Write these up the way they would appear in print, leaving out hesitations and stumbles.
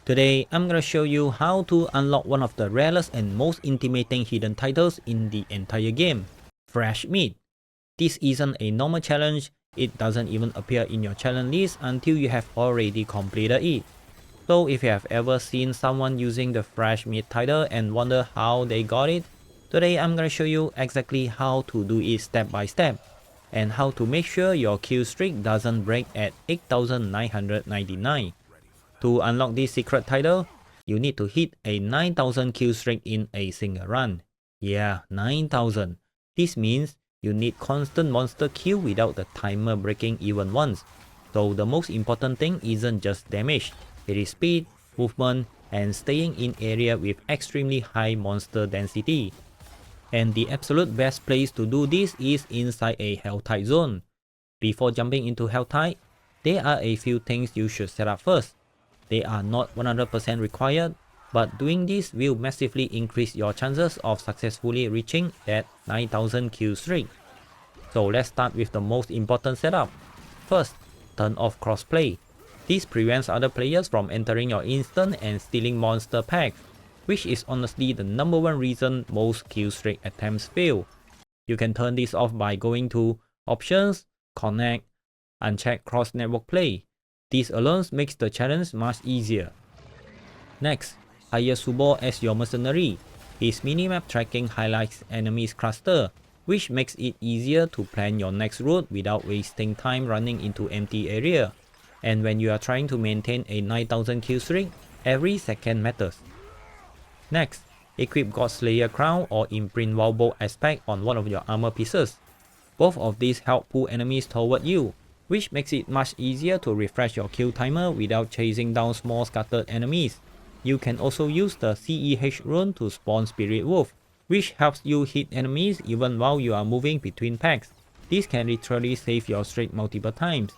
Today, I'm gonna show you how to unlock one of the rarest and most intimidating hidden titles in the entire game, Fresh Meat. This isn't a normal challenge, it doesn't even appear in your challenge list until you have already completed it. So if you have ever seen someone using the Fresh Meat title and wonder how they got it, today I'm gonna show you exactly how to do it step by step, and how to make sure your kill streak doesn't break at 8,999. To unlock this secret title, you need to hit a 9,000 kill streak in a single run. Yeah, 9,000. This means you need constant monster kill without the timer breaking even once. So the most important thing isn't just damage, it is speed, movement, and staying in area with extremely high monster density. And the absolute best place to do this is inside a helltide zone. Before jumping into helltide, there are a few things you should set up first. They are not 100% required, but doing this will massively increase your chances of successfully reaching that 9,000 kill streak. So let's start with the most important setup. First, turn off crossplay. This prevents other players from entering your instant and stealing monster packs, which is honestly the number one reason most kill streak attempts fail. You can turn this off by going to Options, Connect, uncheck cross network play. This alone makes the challenge much easier. Next, hire Subo as your mercenary. His minimap tracking highlights enemies cluster, which makes it easier to plan your next route without wasting time running into empty area. And when you are trying to maintain a 9,000 kill streak, every second matters. Next, equip Godslayer Crown or imprint Wildbolt aspect on one of your armor pieces. Both of these help pull enemies toward you, which makes it much easier to refresh your kill timer without chasing down small scattered enemies. You can also use the CEH rune to spawn Spirit Wolf, which helps you hit enemies even while you are moving between packs. This can literally save your streak multiple times.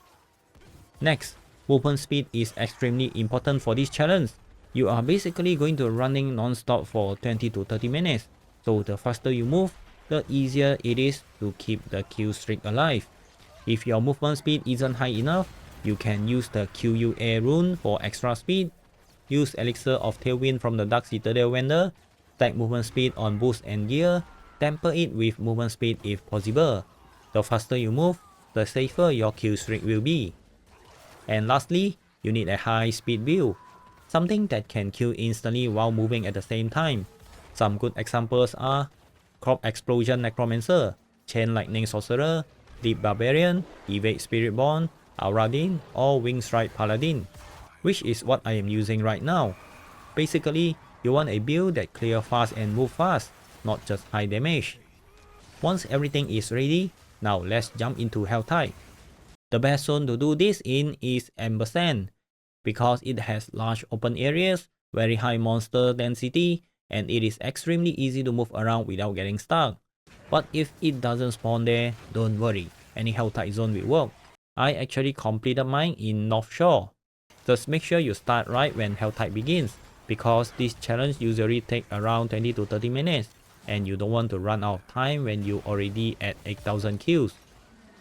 Next, movement speed is extremely important for this challenge. You are basically going to running non-stop for 20 to 30 minutes, so the faster you move, the easier it is to keep the kill streak alive. If your movement speed isn't high enough, you can use the QUA rune for extra speed, use Elixir of Tailwind from the Dark Citadel vendor, stack movement speed on boost and gear, temper it with movement speed if possible. The faster you move, the safer your kill streak will be. And lastly, you need a high speed build, something that can kill instantly while moving at the same time. Some good examples are Crop Explosion Necromancer, Chain Lightning Sorcerer, Deep Barbarian, Evade Spiritborn, Auradin, or Wing Strike Paladin, which is what I am using right now. Basically, you want a build that clear fast and move fast, not just high damage. Once everything is ready, now let's jump into Helltide. The best zone to do this in is Amber Sand, because it has large open areas, very high monster density, and it is extremely easy to move around without getting stuck. But if it doesn't spawn there, don't worry, any Helltide zone will work. I actually completed mine in North Shore. Just make sure you start right when Helltide begins, because this challenge usually takes around 20 to 30 minutes, and you don't want to run out of time when you already at 8,000 kills.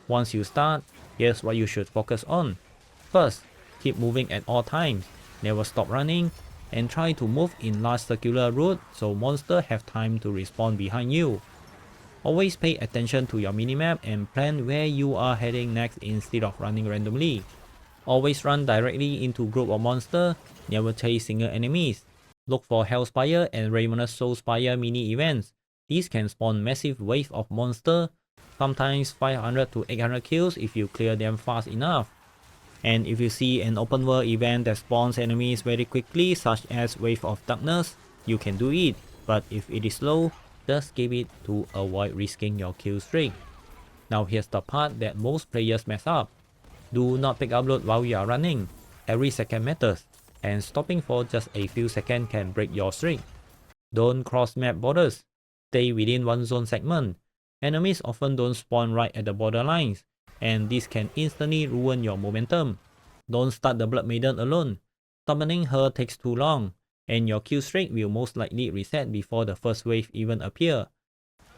Once you start, here's what you should focus on. First, keep moving at all times, never stop running, and try to move in large circular route so monsters have time to respawn behind you. Always pay attention to your minimap and plan where you are heading next instead of running randomly. Always run directly into group of monsters, never chase single enemies. Look for Hellspire and Ravenous Soulspire mini events. These can spawn massive wave of monsters, sometimes 500 to 800 kills if you clear them fast enough. And if you see an open world event that spawns enemies very quickly, such as Wave of Darkness, you can do it, but if it is slow, just skip it to avoid risking your kill streak. Now here's the part that most players mess up. Do not pick up loot while you are running. Every second matters, and stopping for just a few seconds can break your streak. Don't cross map borders. Stay within one zone segment. Enemies often don't spawn right at the borderlines, and this can instantly ruin your momentum. Don't start the Blood Maiden alone. Summoning her takes too long, and your kill streak will most likely reset before the first wave even appear,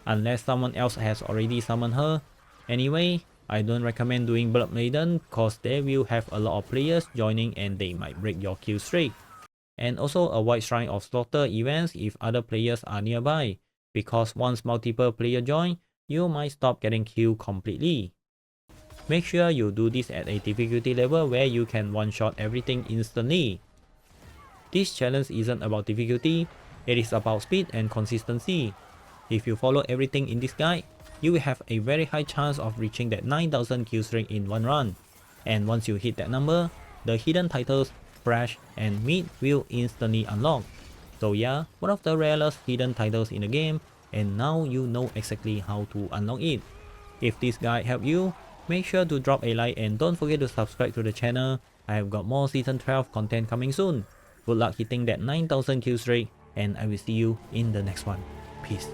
unless someone else has already summoned her. Anyway, I don't recommend doing Blood Maiden cause they will have a lot of players joining and they might break your kill streak. And also avoid Shrine of Slaughter events if other players are nearby, because once multiple players join, you might stop getting killed completely. Make sure you do this at a difficulty level where you can one-shot everything instantly. This challenge isn't about difficulty, it is about speed and consistency. If you follow everything in this guide, you will have a very high chance of reaching that 9000 kill streak in one run. And once you hit that number, the hidden titles, Fresh and Meat will instantly unlock. So yeah, one of the rarest hidden titles in the game, and now you know exactly how to unlock it. If this guide helped you, make sure to drop a like and don't forget to subscribe to the channel. I have got more season 12 content coming soon. Good luck hitting that 9000 kill streak, and I will see you in the next one. Peace.